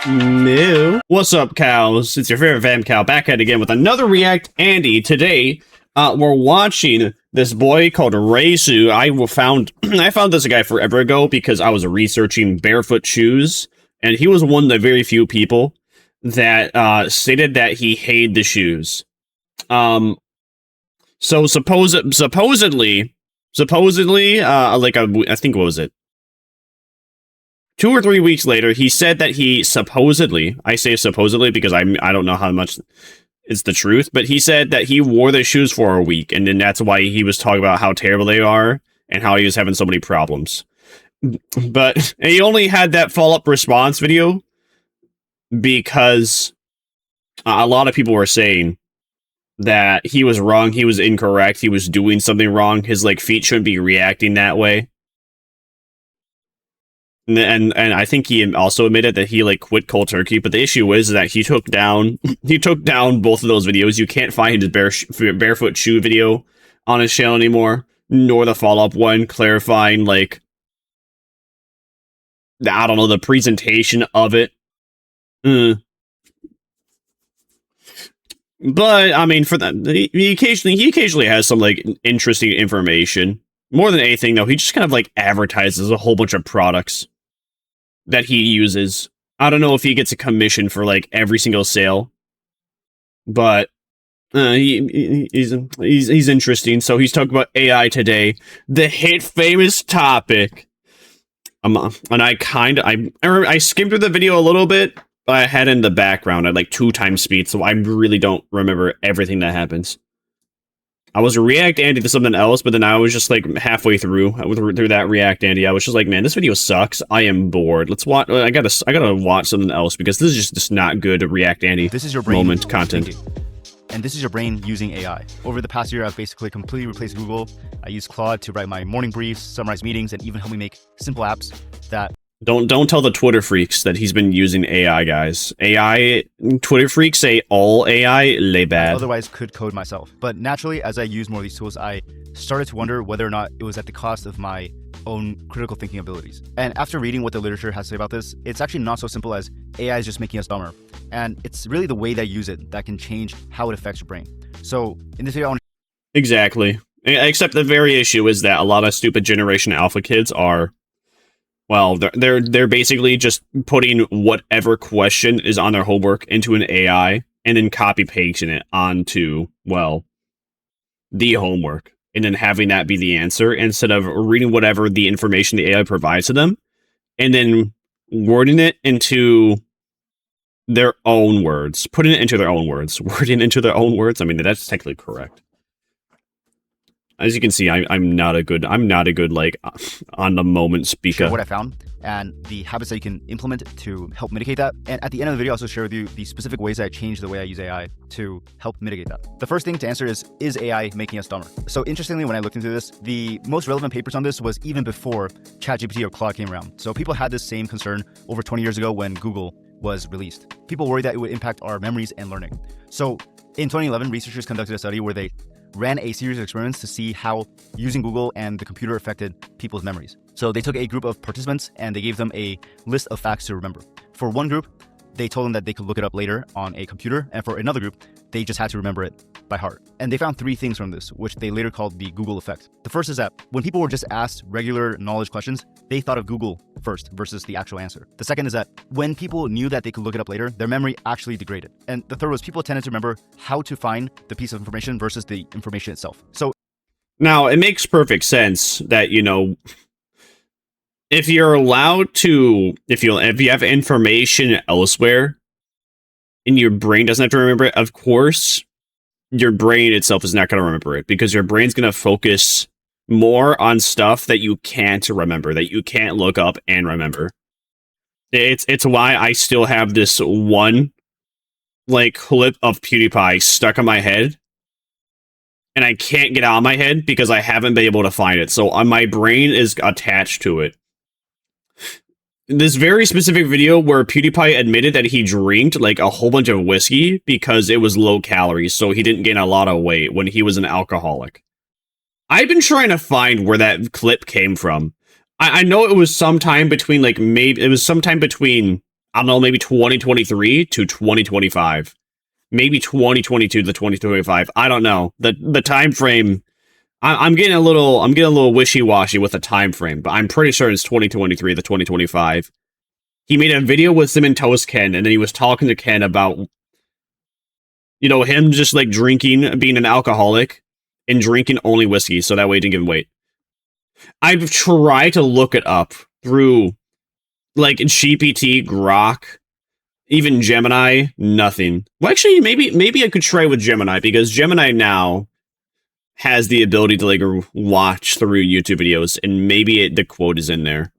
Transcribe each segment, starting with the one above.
Moo. What's up, cows? It's your favorite Vam Cow back at it again with another React Andy. Today, we're watching this boy called Reisu. I found this guy forever ago because I was researching barefoot shoes, and he was one of the very few people that stated that he hated the shoes. So supposedly, I think what was it? 2 or 3 weeks later, he said that he supposedly, I say supposedly because I don't know how much it's the truth, but he said that he wore the shoes for a week, and then that's why he was talking about how terrible they are and how he was having so many problems. But he only had that follow-up response video because a lot of people were saying that he was wrong, he was incorrect, he was doing something wrong, his feet shouldn't be reacting that way. And I think he also admitted that he quit cold turkey, but the issue is that he took down both of those videos. You can't find his barefoot shoe video on his channel anymore, nor the follow-up one clarifying I don't know, the presentation of it. But I mean, for that, he occasionally has some interesting information. More than anything, though, he just kind of advertises a whole bunch of products that he uses. I don't know if he gets a commission for every single sale, but he's interesting. So he's talking about AI today, the hit famous topic. And I skimmed through the video a little bit, but I had it in the background at 2 times speed, so I really don't remember everything that happens. I was React Andy to something else, but then I was just halfway through that React Andy. I was just man, this video sucks. I am bored. Let's watch. I gotta watch something else because this is just not good React Andy. This is your brain moment content. Thinking. And this is your brain using AI. Over the past year, I've basically completely replaced Google. I use Claude to write my morning briefs, summarize meetings, and even help me make simple apps that... Don't tell the Twitter freaks that he's been using AI, guys. AI, Twitter freaks say all AI, lay bad. Otherwise could code myself. But naturally, as I use more of these tools, I started to wonder whether or not it was at the cost of my own critical thinking abilities. And after reading what the literature has to say about this, it's actually not so simple as AI is just making us dumber. And it's really the way that you use it that can change how it affects your brain. So in this video, I want to... Exactly. Except the very issue is that a lot of stupid Generation Alpha kids are... Well, they're basically just putting whatever question is on their homework into an AI and then copy pasting it onto, well, the homework and then having that be the answer instead of reading whatever the information the AI provides to them and then wording it into their own words, putting it into their own words, wording it into their own words. I mean, that's technically correct. As you can see, I'm not a good on the moment speaker. What I found and the habits that you can implement to help mitigate that. And at the end of the video, I'll also share with you the specific ways that I changed the way I use AI to help mitigate that. The first thing to answer is AI making us dumber? So interestingly, when I looked into this, the most relevant papers on this was even before ChatGPT or Claude came around. So people had this same concern over 20 years ago when Google was released. People worried that it would impact our memories and learning. So in 2011, researchers conducted a study where they ran a series of experiments to see how using Google and the computer affected people's memories. So they took a group of participants and they gave them a list of facts to remember. For one group, they told them that they could look it up later on a computer, and for another group, they just had to remember it by heart. And they found 3 things from this, which they later called the Google effect. The first is that when people were just asked regular knowledge questions, they thought of Google first versus the actual answer. The second is that when people knew that they could look it up later, their memory actually degraded. And the third was people tended to remember how to find the piece of information versus the information itself. So now it makes perfect sense that, if you're allowed to, if you have information elsewhere and your brain doesn't have to remember it, of course, your brain itself is not going to remember it because your brain's going to focus more on stuff that you can't remember, that you can't look up and remember. It's why I still have this one clip of PewDiePie stuck in my head and I can't get out of my head because I haven't been able to find it. So my brain is attached to it. This very specific video where PewDiePie admitted that he drank a whole bunch of whiskey because it was low calories, so he didn't gain a lot of weight when he was an alcoholic. I've been trying to find where that clip came from. I know it was sometime between, maybe it was sometime between I don't know, maybe 2023 to 2025. Maybe 2022 to 2025. I don't know. The time frame, I'm getting a little wishy-washy with the time frame, but I'm pretty sure it's 2023 to 2025. He made a video with him and Toast Ken, and then he was talking to Ken about, you know, him just like drinking, being an alcoholic, and drinking only whiskey, so that way he didn't give weight. I've tried to look it up through, like, GPT, Grok, even Gemini, nothing. Well, actually, maybe I could try with Gemini, because Gemini now has the ability to, like, watch through YouTube videos, and maybe the quote is in there.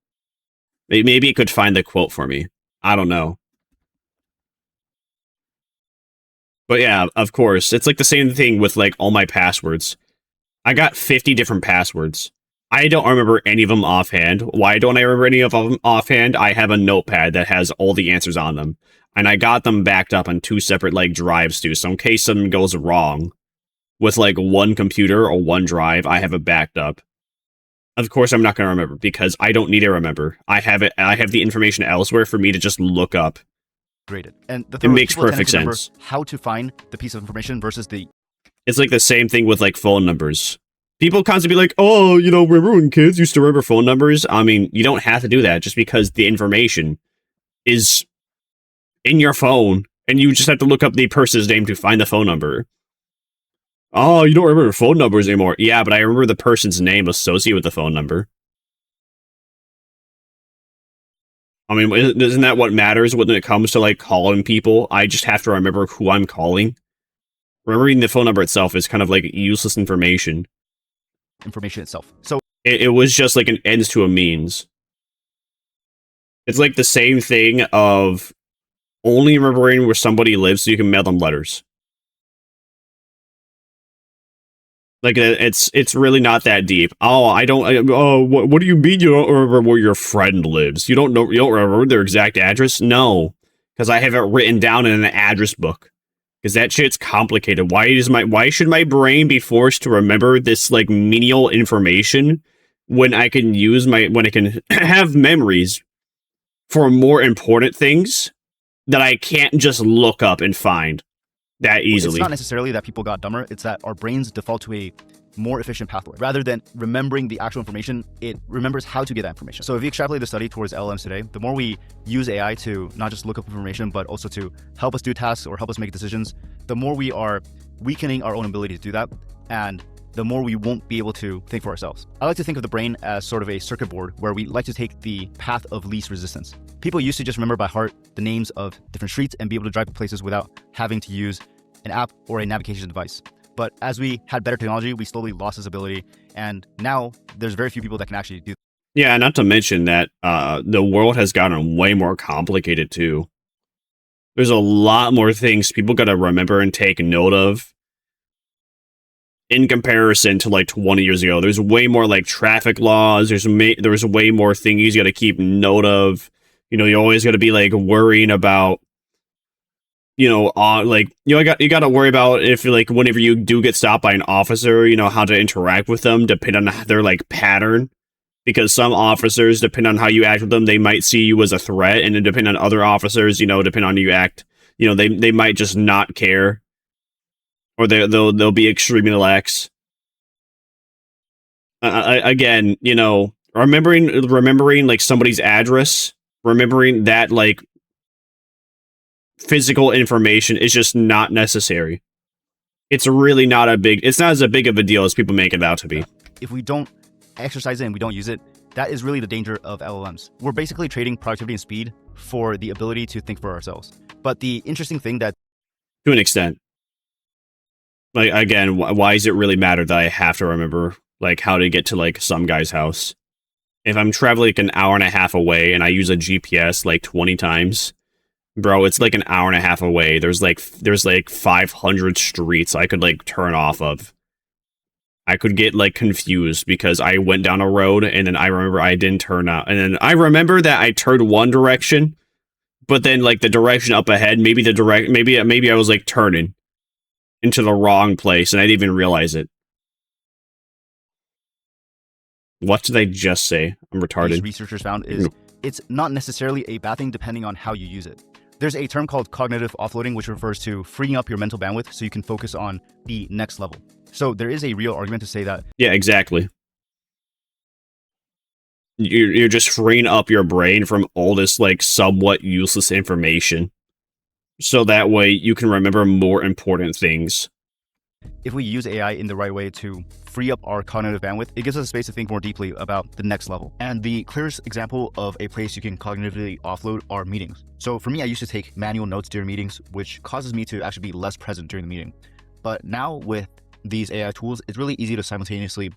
Maybe it could find the quote for me. I don't know. But yeah, of course, it's like the same thing with, like, all my passwords. I got 50 different passwords. I don't remember any of them offhand. Why don't I remember any of them offhand? I have a notepad that has all the answers on them. And I got them backed up on 2 separate, like, drives too. So in case something goes wrong with, like, one computer or one drive, I have it backed up. Of course, I'm not going to remember, because I don't need to remember. I have the information elsewhere for me to just look up. Graded. And it makes perfect sense. How to find the piece of information versus the... It's like the same thing with, like, phone numbers. People constantly be like, oh, you know, remember when kids used to remember phone numbers? I mean, you don't have to do that just because the information is in your phone, and you just have to look up the person's name to find the phone number. Oh, you don't remember phone numbers anymore. Yeah, but I remember the person's name associated with the phone number. I mean, isn't that what matters when it comes to, like, calling people? I just have to remember who I'm calling. Remembering the phone number itself is kind of like useless information. Information itself. So it was just like an ends to a means. It's like the same thing of only remembering where somebody lives so you can mail them letters. Like, it's really not that deep. Oh, what do you mean you don't remember where your friend lives? You don't remember their exact address? No, because I have it written down in an address book. Because that shit's complicated. Why should my brain be forced to remember this, like, menial information when I can have memories for more important things that I can't just look up and find that easily? It's not necessarily that people got dumber, it's that our brains default to a more efficient pathway. Rather than remembering the actual information, it remembers how to get that information. So if you extrapolate the study towards LLMs today, the more we use AI to not just look up information, but also to help us do tasks or help us make decisions, the more we are weakening our own ability to do that, and the more we won't be able to think for ourselves. I like to think of the brain as sort of a circuit board where we like to take the path of least resistance. People used to just remember by heart the names of different streets and be able to drive to places without having to use an app or a navigation device. But as we had better technology, we slowly lost this ability, and now there's very few people that can actually do that. Yeah, not to mention that the world has gotten way more complicated too. There's a lot more things people got to remember and take note of in comparison to, like, 20 years ago. There's way more, like, traffic laws. There's way more things you got to keep note of. You know, you always got to be, like, worrying about, you know, you got to worry about if, like, whenever you do get stopped by an officer, you know, how to interact with them, depending on their, like, pattern. Because some officers, depending on how you act with them, they might see you as a threat, and then depending on other officers, you know, depending on how you act, you know, they might just not care, or they'll be extremely lax. Again, you know, remembering like somebody's address, remembering that, like, physical information is just not necessary. It's really not it's not as big of a deal as people make it out to be. If we don't exercise it and we don't use it, that is really the danger of LLMs. We're basically trading productivity and speed for the ability to think for ourselves. But the interesting thing that... To an extent. Like, again, why does it really matter that I have to remember, like, how to get to, like, some guy's house? If I'm traveling, like, an hour and a half away and I use a GPS, like, 20 times... Bro, it's like an hour and a half away. There's like 500 streets I could, like, turn off of. I could get, like, confused because I went down a road and then I remember I didn't turn out. And then I remember that I turned one direction, but then, like, the direction up ahead, maybe I was, like, turning into the wrong place and I didn't even realize it. What did I just say? I'm retarded. Researchers found is it's not necessarily a bad thing depending on how you use it. There's a term called cognitive offloading, which refers to freeing up your mental bandwidth so you can focus on the next level. So there is a real argument to say that. Yeah, exactly. You're just freeing up your brain from all this like somewhat useless information, so that way you can remember more important things. If we use AI in the right way to free up our cognitive bandwidth, it gives us a space to think more deeply about the next level. And the clearest example of a place you can cognitively offload are meetings. So for me, I used to take manual notes during meetings, which causes me to actually be less present during the meeting. But now with these AI tools, it's really easy to simultaneously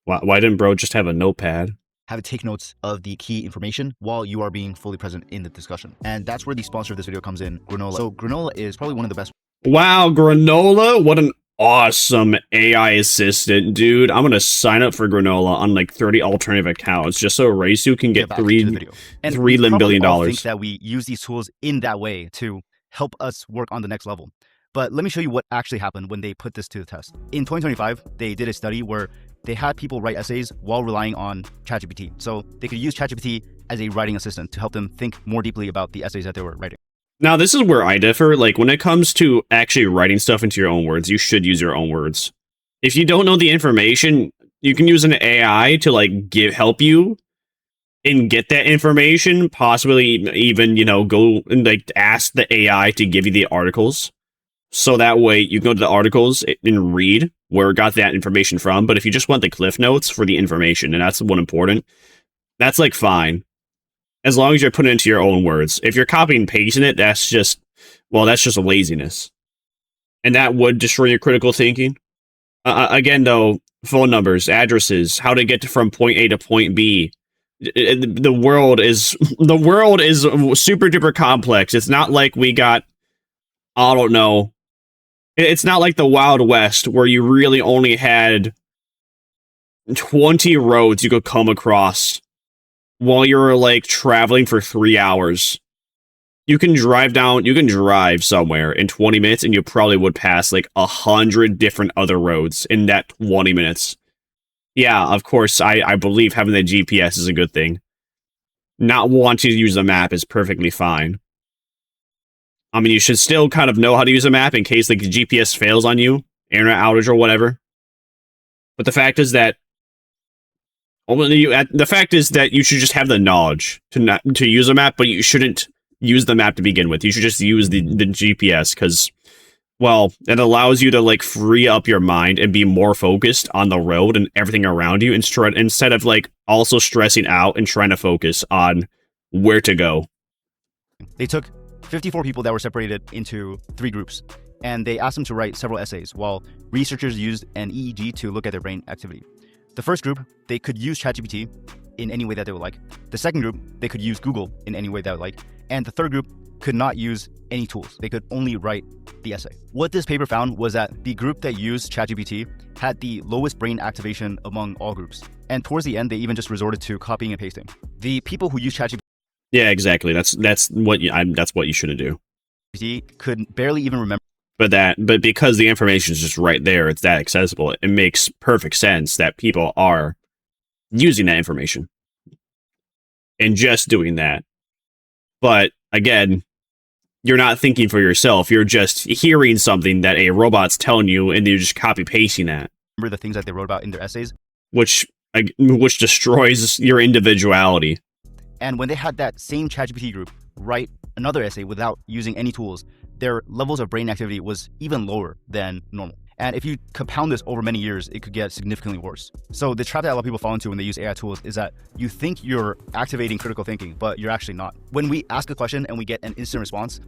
Why didn't bro just have a notepad? Have it take notes of the key information while you are being fully present in the discussion. And that's where the sponsor of this video comes in, Granola. So Granola is probably one of the best. Wow, Granola, what an awesome AI assistant, dude. I'm gonna sign up for Granola on like 30 alternative accounts just so Reisu can get $3 billion. I think that we use these tools in that way to help us work on the next level. But let me show you what actually happened when they put this to the test. In 2025, they did a study where they had people write essays while relying on ChatGPT. So they could use ChatGPT as a writing assistant to help them think more deeply about the essays that they were writing. Now, this is where I differ. Like, when it comes to actually writing stuff into your own words, you should use your own words. If you don't know the information, you can use an AI to, like, help you and get that information. Possibly even, go and, like, ask the AI to give you the articles. So that way you can go to the articles and read where it got that information from. But if you just want the cliff notes for the information, and that's one important, that's like fine. As long as you're putting it into your own words. If you're copying and pasting it, that's just a laziness. And that would destroy your critical thinking. Again, though, phone numbers, addresses, how to get from point A to point B. The world is super duper complex. It's not like we got, I don't know. It's not like the Wild West where you really only had 20 roads you could come across while you're like traveling for 3 hours. You can drive somewhere in 20 minutes and you probably would pass like 100 different other roads in that 20 minutes. Yeah, of course, I believe having the GPS is a good thing. Not wanting to use the map is perfectly fine. I mean, you should still kind of know how to use a map in case like the GPS fails on you, internet outage or whatever. But the fact is that you should just have the knowledge to use a map, but you shouldn't use the map to begin with. You should just use the GPS because, well, it allows you to like free up your mind and be more focused on the road and everything around you instead of like also stressing out and trying to focus on where to go. They took 54 people that were separated into 3 groups, and they asked them to write several essays while researchers used an EEG to look at their brain activity. The first group, they could use ChatGPT in any way that they would like. The second group, they could use Google in any way they would like. And the third group could not use any tools. They could only write the essay. What this paper found was that the group that used ChatGPT had the lowest brain activation among all groups. And towards the end, they even just resorted to copying and pasting. The people who used ChatGPT, yeah, exactly. That's what you shouldn't do. Could barely even remember. But because the information is just right there, it's that accessible. It makes perfect sense that people are using that information and just doing that. But again, you're not thinking for yourself. You're just hearing something that a robot's telling you, and you're just copy pasting that. Remember the things that they wrote about in their essays, which destroys your individuality. And when they had that same ChatGPT group write another essay without using any tools, their levels of brain activity was even lower than normal. And if you compound this over many years, it could get significantly worse. So the trap that a lot of people fall into when they use AI tools is that you think you're activating critical thinking, but you're actually not. When we ask a question and we get an instant response,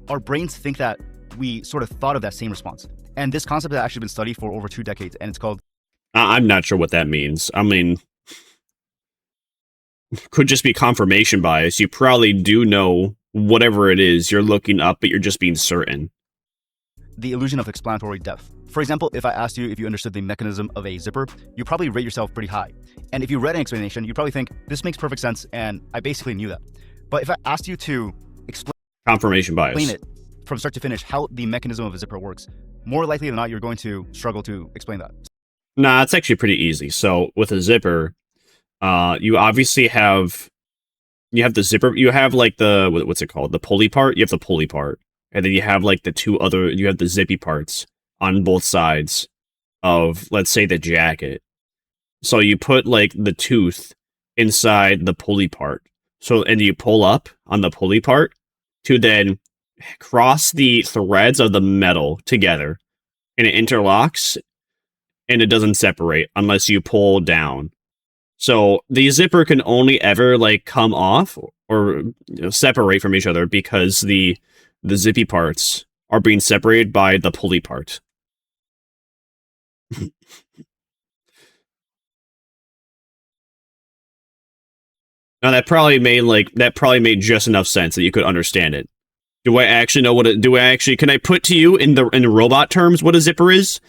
our brains think that we sort of thought of that same response. And this concept has actually been studied for over 2 decades, and it's called... I'm not sure what that means. I mean, could just be confirmation bias. You probably do know whatever it is you're looking up, but you're just being certain. The illusion of explanatory depth. For example, if I asked you if you understood the mechanism of a zipper, you probably rate yourself pretty high. And if you read an explanation, you probably think, this makes perfect sense, and I basically knew that. But if I asked you to explain it from start to finish, how the mechanism of a zipper works, more likely than not, you're going to struggle to explain that. Nah, it's actually pretty easy. So with a zipper, you obviously have you have the zipper, you have like the, what's it called? The pulley part? You have the pulley part. And then you have like you have the zippy parts on both sides of, let's say, the jacket. So you put like the tooth inside the pulley part. So, and you pull up on the pulley part to then cross the threads of the metal together, and it interlocks, and it doesn't separate unless you pull down. So the zipper can only ever like come off or separate from each other because the zippy parts are being separated by the pulley part. Now that probably made just enough sense that you could understand it. Do I actually know what can I put to you in robot terms what a zipper is?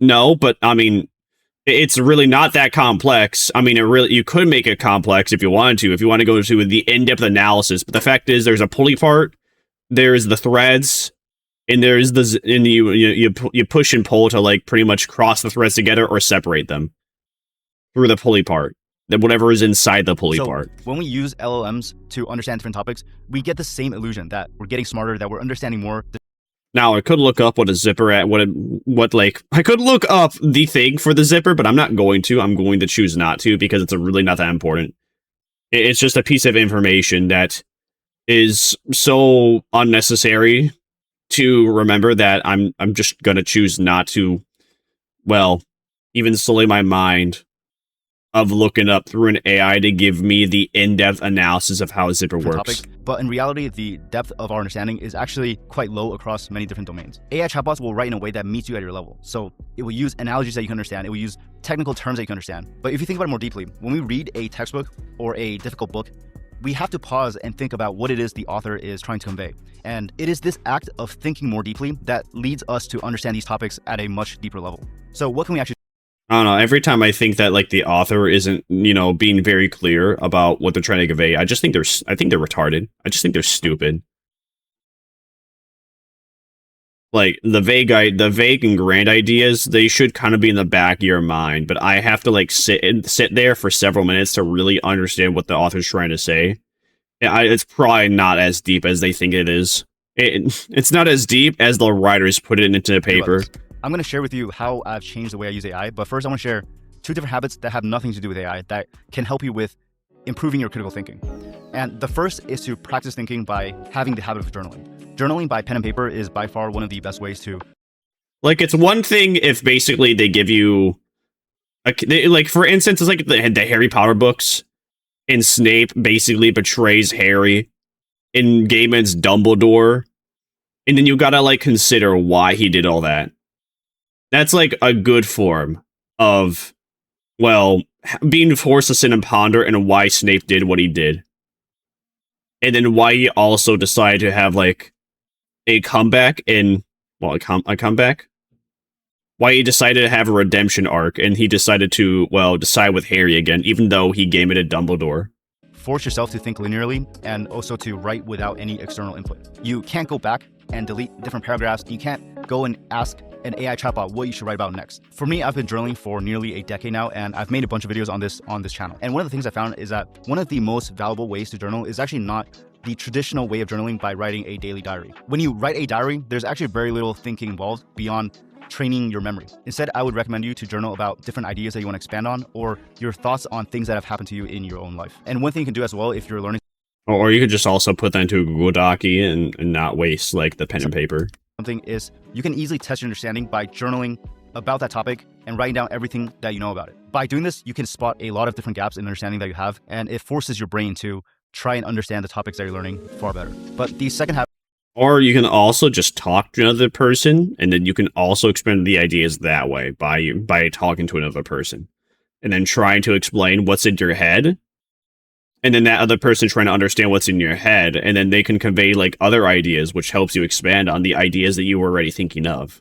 No, but I mean, it's really not that complex. I mean, you could make it complex if you wanted to, if you want to go to the in-depth analysis. But the fact is, there's a pulley part, there's the threads, and there's you push and pull to like pretty much cross the threads together or separate them through the pulley part. Then whatever is inside the pulley part. When we use LLMs to understand different topics, we get the same illusion that we're getting smarter, that we're understanding more. Now, I could look up what a zipper I could look up the thing for the zipper, but I'm not going to. I'm going to choose not to because it's really not that important. It's just a piece of information that is so unnecessary to remember that I'm just going to choose not to, well, even sully my mind of looking up through an AI to give me the in-depth analysis of how a zipper works. But in reality, the depth of our understanding is actually quite low across many different domains. AI chatbots will write in a way that meets you at your level. So it will use analogies that you can understand. It will use technical terms that you can understand. But if you think about it more deeply, when we read a textbook or a difficult book, we have to pause and think about what it is the author is trying to convey. And it is this act of thinking more deeply that leads us to understand these topics at a much deeper level. So what can we actually I don't know. Every time I think that like the author isn't, being very clear about what they're trying to convey, I think they're retarded. I just think they're stupid. Like the vague and grand ideas, they should kind of be in the back of your mind, but I have to like sit there for several minutes to really understand what the author's trying to say. It's probably not as deep as they think it is. It's not as deep as the writers put it into the paper. I'm going to share with you how I've changed the way I use AI, but first I want to share 2 different habits that have nothing to do with AI that can help you with improving your critical thinking. And the first is to practice thinking by having the habit of journaling. Journaling by pen and paper is by far one of the best ways to... Like, it's one thing if basically they give you... like, for instance, it's like the Harry Potter books, and Snape basically betrays Harry in Gaiman's Dumbledore, and then you gotta, like, consider why he did all that. That's like a good form of, well, being forced to sit and ponder and why Snape did what he did. And then why he also decided to have like a comeback a comeback? Why he decided to have a redemption arc and he decided to, well, decide with Harry again, even though he gave it a Dumbledore. Force yourself to think linearly and also to write without any external input. You can't go back and delete different paragraphs. You can't go and ask an AI chatbot what you should write about next. For me, I've been journaling for nearly a decade now, and I've made a bunch of videos on this channel. And one of the things I found is that one of the most valuable ways to journal is actually not the traditional way of journaling by writing a daily diary. When you write a diary, there's actually very little thinking involved beyond training your memory. Instead, I would recommend you to journal about different ideas that you want to expand on or your thoughts on things that have happened to you in your own life. And one thing you can do as well if you're learning... Or you could just also put that into a Google Document and not waste like the pen and paper. Something is you can easily test your understanding by journaling about that topic and writing down everything that you know about it. By doing this, you can spot a lot of different gaps in understanding that you have, and it forces your brain to try and understand the topics that you're learning far better. But the second habit... Or you can also just talk to another person, and then you can also expand the ideas that way by talking to another person. And then trying to explain what's in your head, and then that other person trying to understand what's in your head, and then they can convey like other ideas, which helps you expand on the ideas that you were already thinking of.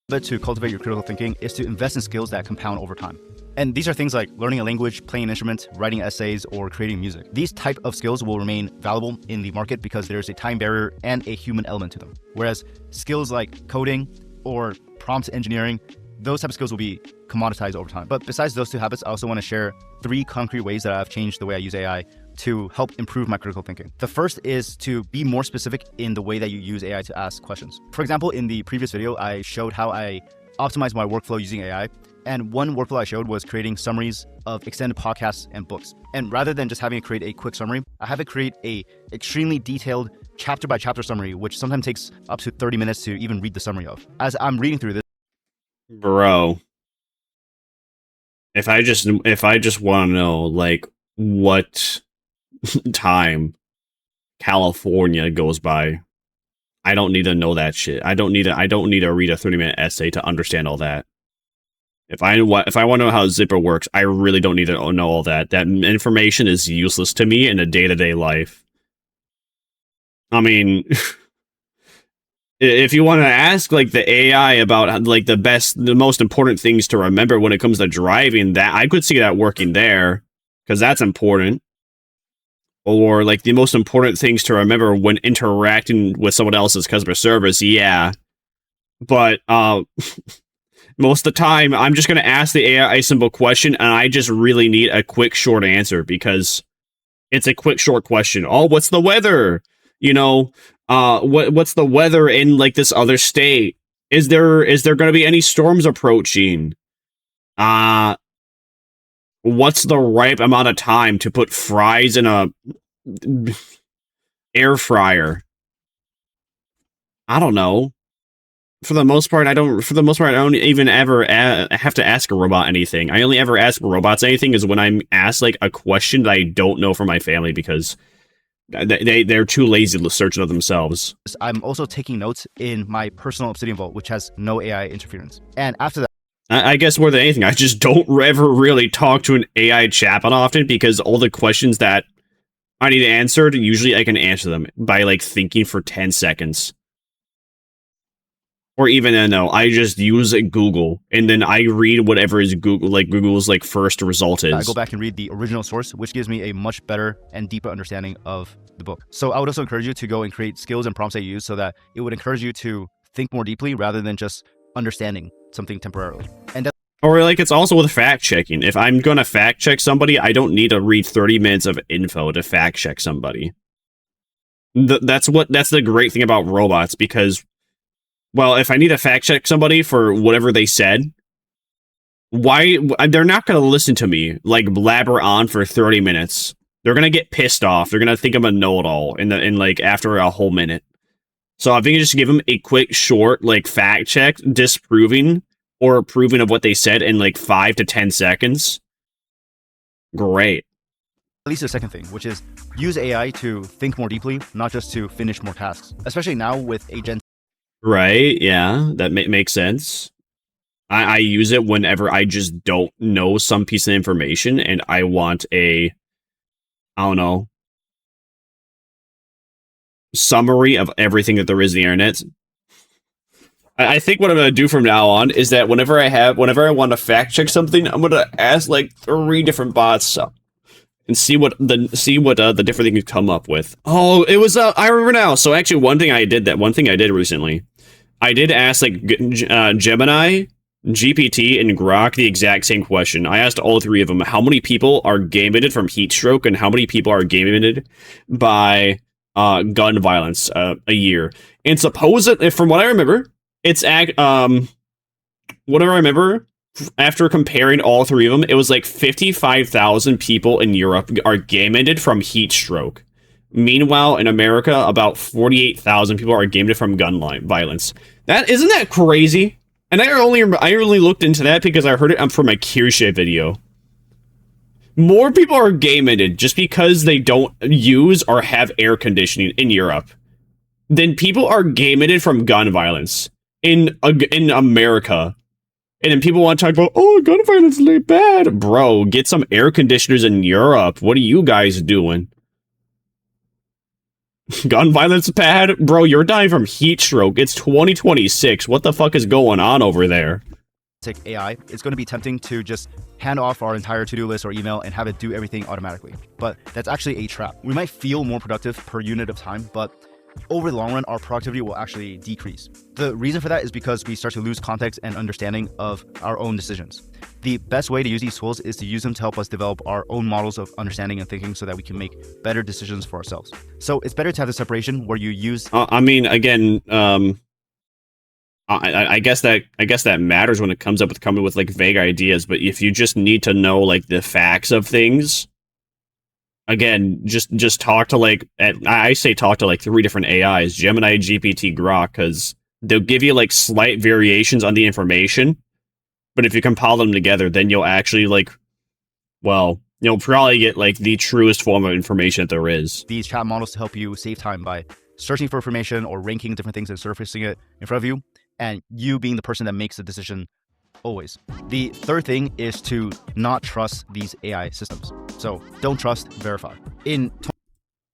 But to cultivate your critical thinking is to invest in skills that compound over time. And these are things like learning a language, playing an instrument, writing essays, or creating music. These type of skills will remain valuable in the market because there's a time barrier and a human element to them. Whereas skills like coding or prompt engineering, those type of skills will be commoditized over time. But besides those 2 habits, I also want to share 3 concrete ways that I've changed the way I use AI to help improve my critical thinking. The first is to be more specific in the way that you use AI to ask questions. For example, in the previous video, I showed how I optimize my workflow using AI. And one workflow I showed was creating summaries of extended podcasts and books. And rather than just having it create a quick summary, I have it create a extremely detailed chapter by chapter summary, which sometimes takes up to 30 minutes to even read the summary of. As I'm reading through this, bro, if I just want to know like what time California goes by, I don't need to know that shit. I don't need to read a 30-minute essay to understand all that. If I want to know how Zipper works, I really don't need to know all that. That information is useless to me in a day-to-day life. I mean, if you want to ask like the AI about like the most important things to remember when it comes to driving, that I could see that working there, because that's important. Or like the most important things to remember when interacting with someone else's customer service, yeah. But most of the time, I'm just going to ask the AI a simple question, and I just really need a quick, short answer, because it's a quick, short question. Oh, what's the weather? You know, what's the weather in like this other state? Is there going to be any storms approaching? What's the right amount of time to put fries in a air fryer? I don't know. For the most part, I don't even ever have to ask a robot anything. I only ever ask robots anything is when I'm asked like a question that I don't know from my family, because they're too lazy to search it themselves. I'm also taking notes in my personal Obsidian Vault, which has no AI interference. And after that, I guess more than anything, I just don't ever really talk to an AI chatbot often, because all the questions that I need answered, usually I can answer them by like thinking for 10 seconds. Or even then, no, I just use Google, and then I read whatever is Google, like Google's like first result is. I go back and read the original source, which gives me a much better and deeper understanding of the book. So I would also encourage you to go and create skills and prompts that you use, so that it would encourage you to think more deeply rather than just understanding something temporarily. And or like it's also with fact checking. If I'm going to fact check somebody, I don't need to read 30 minutes of info to fact check somebody. That's the great thing about robots, because, well, if I need to fact check somebody for whatever they said, they're not going to listen to me like blabber on for 30 minutes. They're going to get pissed off. They're going to think I'm a know-it-all in like after a whole minute. So if you can just give them a quick, short, like fact check, disproving or approving of what they said in like 5 to 10 seconds, great. At least the second thing, which is use AI to think more deeply, not just to finish more tasks, especially now with agents. Right, yeah, that makes sense. I use it whenever I just don't know some piece of information and I want I don't know, summary of everything that there is on the internet. I think what I'm going to do from now on is that whenever I want to fact check something, I'm going to ask like 3 different bots and see what the different things come up with. Oh, it was I remember now. So actually one thing I did recently, I did ask like Gemini, GPT, and Grok the exact same question. I asked all 3 of them how many people are game-ended from heat stroke and how many people are game-ended by gun violence a year. And supposedly, from what I remember, it's whatever I remember, after comparing all 3 of them, it was like 55,000 people in Europe are game-ended from heat stroke. Meanwhile, in America, about 48,000 people are game-ended from gun violence. Isn't that crazy? And I only looked into that because I heard it from a Kirsche video. More people are game-ended just because they don't use or have air conditioning in Europe than people are game-ended from gun violence in America. And then people want to talk about, oh, gun violence is bad. Bro, get some air conditioners in Europe. What are you guys doing? Gun violence bad? Bro, you're dying from heat stroke. It's 2026. What the fuck is going on over there? Take AI, it's going to be tempting to just hand off our entire to-do list or email and have it do everything automatically. But that's actually a trap. We might feel more productive per unit of time, but over the long run, our productivity will actually decrease. The reason for that is because we start to lose context and understanding of our own decisions. The best way to use these tools is to use them to help us develop our own models of understanding and thinking so that we can make better decisions for ourselves. So it's better to have the separation where you use... I mean, again, I guess that matters when it comes up with coming with like vague ideas, but if you just need to know like the facts of things, again, just talk to like, I say talk to like 3 different AIs, Gemini, GPT, Grok, because they'll give you like slight variations on the information, but if you compile them together, then you'll actually like, well, you'll probably get like the truest form of information that there is. These chat models to help you save time by searching for information or ranking different things and surfacing it in front of you, and you being the person that makes the decision always. The third thing is to not trust these AI systems. So don't trust, verify.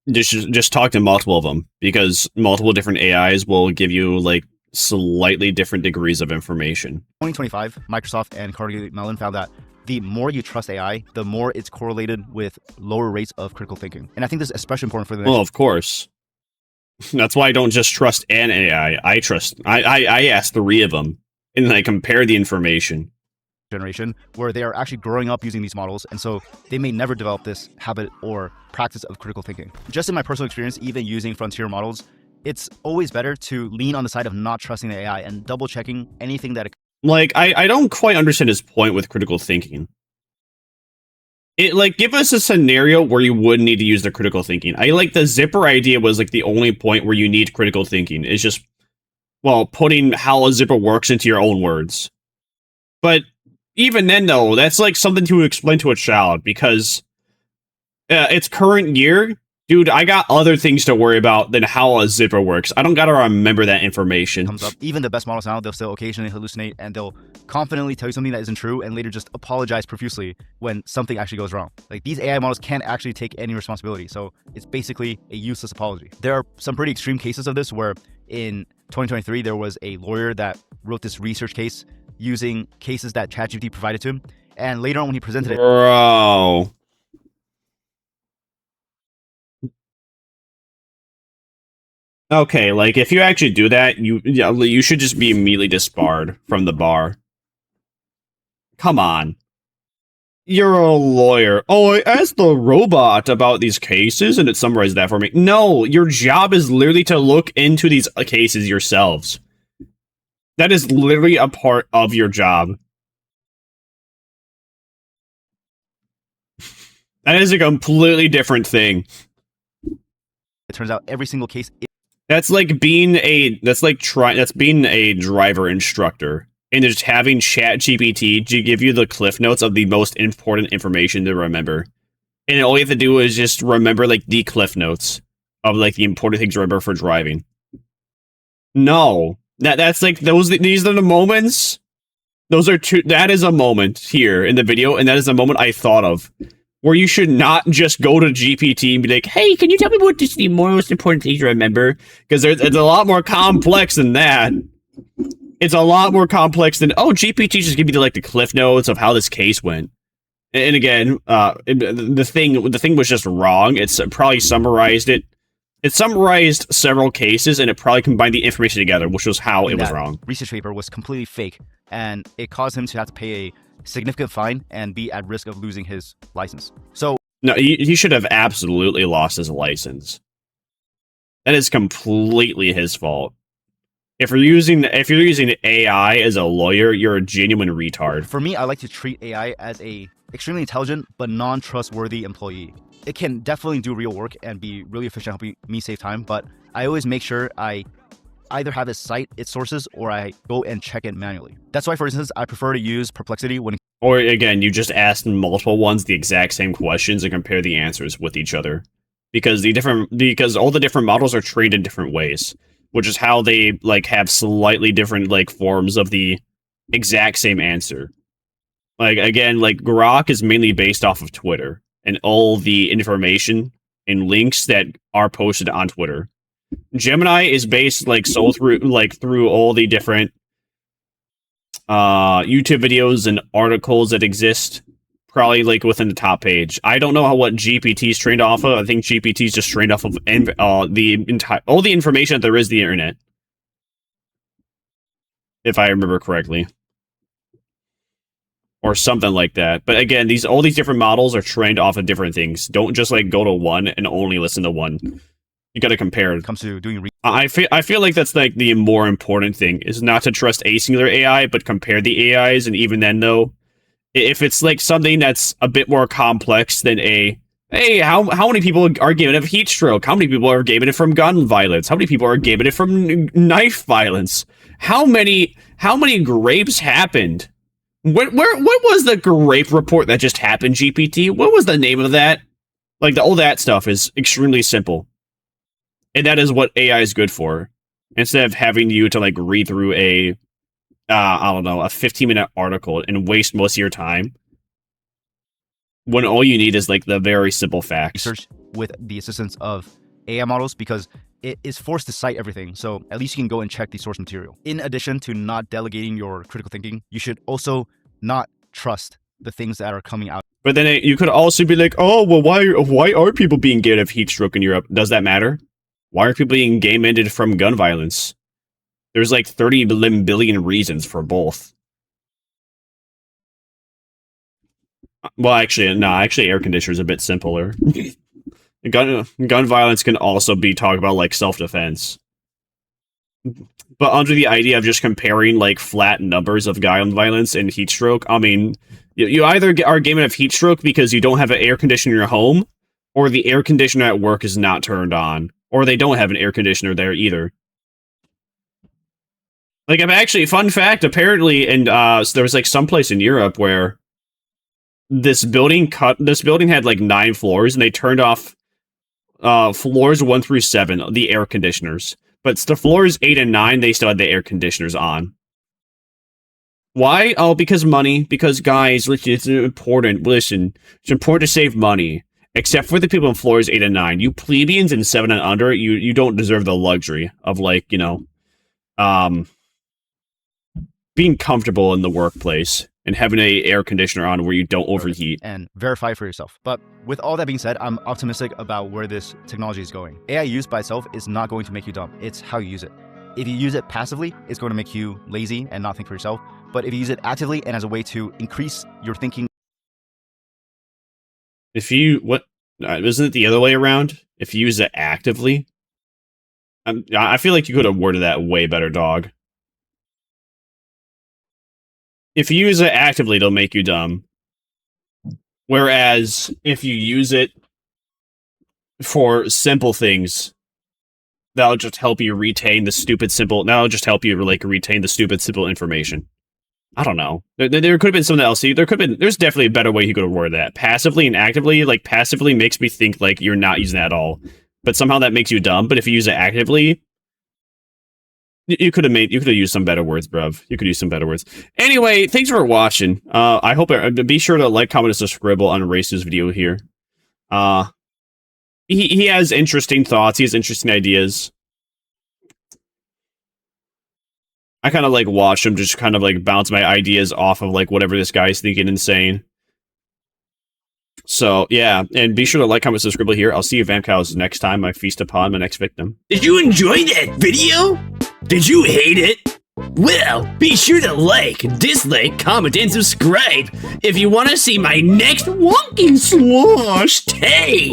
Just talk to multiple of them, because multiple different AIs will give you like slightly different degrees of information. 2025, Microsoft and Carnegie Mellon found that the more you trust AI, the more it's correlated with lower rates of critical thinking. And I think this is especially important for the next... Well, of course. That's why I don't just trust an AI. I ask 3 of them, and I compare the information. Generation, where they are actually growing up using these models, and so they may never develop this habit or practice of critical thinking. Just in my personal experience, even using frontier models, it's always better to lean on the side of not trusting the AI and double checking anything that... Like, I don't quite understand his point with critical thinking. It, like, give us a scenario where you would need to use the critical thinking. I like the zipper idea was like the only point where you need critical thinking. It's just, well, putting how a zipper works into your own words. But even then, though, that's like something to explain to a child, because it's current year. Dude, I got other things to worry about than how a zipper works. I don't gotta remember that information. Comes up. Even the best models now, they'll still occasionally hallucinate, and they'll confidently tell you something that isn't true and later just apologize profusely when something actually goes wrong. Like, these AI models can't actually take any responsibility, so it's basically a useless apology. There are some pretty extreme cases of this where in 2023, there was a lawyer that wrote this research case using cases that ChatGPT provided to him, and later on when he presented it... Bro... Okay, like, if you actually do that, you should just be immediately disbarred from the bar. Come on. You're a lawyer. Oh, I asked the robot about these cases, and it summarized that for me. No, your job is literally to look into these cases yourselves. That is literally a part of your job. That is a completely different thing. It turns out every single case... That's like being a driver instructor and just having ChatGPT to give you the cliff notes of the most important information to remember. And all you have to do is just remember like the cliff notes of like the important things to remember for driving. No. That's like these are the moments. That is a moment here in the video, and that is a moment I thought of. Where you should not just go to GPT and be like, hey, can you tell me what is the most important thing to remember? Because it's a lot more complex than that. It's a lot more complex than, oh, GPT just give you the cliff notes of how this case went. And again, the thing was just wrong. It's probably summarized it. It summarized several cases, and it probably combined the information together, which was how it was wrong. Research paper was completely fake, and it caused him to have to pay a significant fine and be at risk of losing his license. So no, he should have absolutely lost his license. That is completely his fault. If you're using AI as a lawyer, you're a genuine retard. For me, I like to treat AI as a extremely intelligent but non-trustworthy employee. It can definitely do real work and be really efficient, helping me save time, but I always make sure I either have it cite its sources or I go and check it manually. That's why, for instance, I prefer to use Perplexity when... Or again, you just ask multiple ones the exact same questions and compare the answers with each other. Because all the different models are trained in different ways, which is how they have slightly different forms of the exact same answer. Again, Grok is mainly based off of Twitter and all the information and links that are posted on Twitter. Gemini is based through all the different YouTube videos and articles that exist, probably within the top page. I don't know what GPT is trained off of. I think GPT is just trained off of all the information that there is on the internet, if I remember correctly. or something like that. But again, all these different models are trained off of different things. Don't just like go to one and only listen to one. You got to compare. When it comes to doing I feel like that's like the more important thing is not to trust a singular AI, but compare the AIs. And even then, though, if it's like something that's a bit more complex than hey, how many people are gaming it of heat stroke? How many people are gaming it from gun violence? How many people are gaming it from knife violence? How many grapes happened? What was the grape report that just happened, GPT? What was the name of that? Like, all that stuff is extremely simple. And that is what AI is good for. Instead of having you to, like, read through a 15-minute article and waste most of your time, when all you need is, like, the very simple facts. Research with the assistance of AI models, because it is forced to cite everything, so at least you can go and check the source material. In addition to not delegating your critical thinking, you should also not trust the things that are coming out. But then you could also be like, oh, well, why are people being gamed of heat stroke in Europe? Does that matter? Why are people being game-ended from gun violence? There's like 30 billion reasons for both. Well, actually, no. Actually, air conditioner is a bit simpler. Gun violence can also be talked about like self-defense. But under the idea of just comparing like flat numbers of gun violence and heat stroke, I mean, you either are gaming of heat stroke because you don't have an air conditioner in your home, or the air conditioner at work is not turned on, or they don't have an air conditioner there either. Like, I'm actually, fun fact, apparently, and so there was like someplace in Europe where this building had like 9 floors, and they turned off floors 1 through 7, the air conditioners. But the floors 8 and 9, they still had the air conditioners on. Why? Oh, because money. Because, guys, listen, it's important. Listen, it's important to save money. Except for the people in floors 8 and 9. You plebeians in 7 and under, you don't deserve the luxury of, like, you know, being comfortable in the workplace and having an air conditioner on where you don't overheat. And verify for yourself. But with all that being said, I'm optimistic about where this technology is going. AI used by itself is not going to make you dumb. It's how you use it. If you use it passively, it's going to make you lazy and not think for yourself. But if you use it actively and as a way to increase your thinking... Isn't it the other way around? If you use it actively? I feel like you could have worded that way better, dog. If you use it actively, it'll make you dumb. Whereas, if you use it for simple things, that'll just help you retain the stupid simple... That'll just help you, like, retain the stupid simple information. I don't know. There could have been something else. There's definitely a better way you could have worded that. Passively and actively, like, passively makes me think, like, you're not using that at all. But somehow that makes you dumb. But if you use it actively... You could have used some better words, bruv. You could use some better words. Anyway, thanks for watching. I hope be sure to like, comment, and subscribe on Race's video here. He has interesting thoughts. He has interesting ideas. I kind of like watch him just kind of like bounce my ideas off of like whatever this guy's thinking and saying. So, yeah, and be sure to like, comment, subscribe here. I'll see you Vamp Cows next time I feast upon my next victim. Did you enjoy that video? Did you hate it? Well, be sure to like, dislike, comment, and subscribe if you want to see my next wonky slosh take.